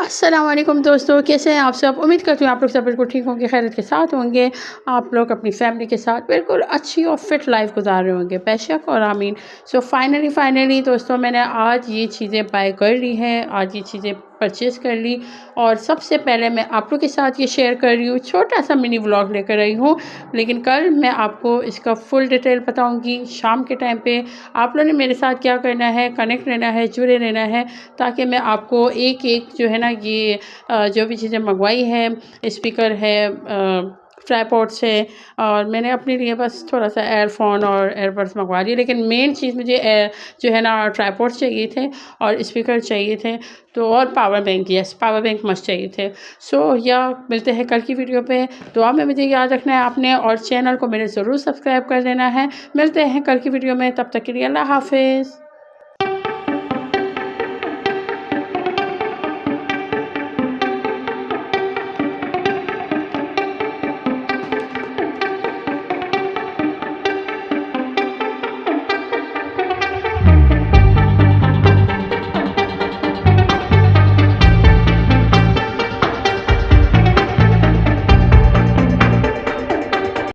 अस्सलाम वालेकुम दोस्तों, कैसे हैं आप सब। उम्मीद करती हूँ आप लोग सब बिल्कुल ठीक होंगे, खैरियत के साथ होंगे। आप लोग अपनी फैमिली के साथ बिल्कुल अच्छी और फिट लाइफ गुजार रहे होंगे, बेशक और आमीन। सो फाइनली दोस्तों, मैंने आज ये चीज़ें बाय कर ली हैं, आज ये चीज़ें परचेज़ कर ली। और सबसे पहले मैं आप लोग के साथ ये शेयर कर रही हूँ, छोटा सा मिनी व्लॉग लेकर आई हूँ, लेकिन कल मैं आपको इसका फुल डिटेल बताऊँगी शाम के टाइम पे। आप लोगों ने मेरे साथ क्या करना है, कनेक्ट रहना है, जुड़े रहना है, ताकि मैं आपको एक एक जो है ना ये जो भी चीज़ें मंगवाई हैं, स्पीकर है, ट्राइपॉड्स है, और मैंने अपने लिए बस थोड़ा सा एयरफ़ोन और एयरबड्स मंगवा लिए, लेकिन मेन चीज़ मुझे जो है ना ट्राइपॉड्स चाहिए थे और स्पीकर चाहिए थे, तो और power bank, yes power bank must चाहिए थे। सो या मिलते हैं कल की वीडियो पे। दुआ में मुझे याद रखना है आपने, और चैनल को मेरे ज़रूर सब्सक्राइब कर देना है। मिलते हैं कल की वीडियो में, तब तक के लिए अल्लाह हाफ़िज़।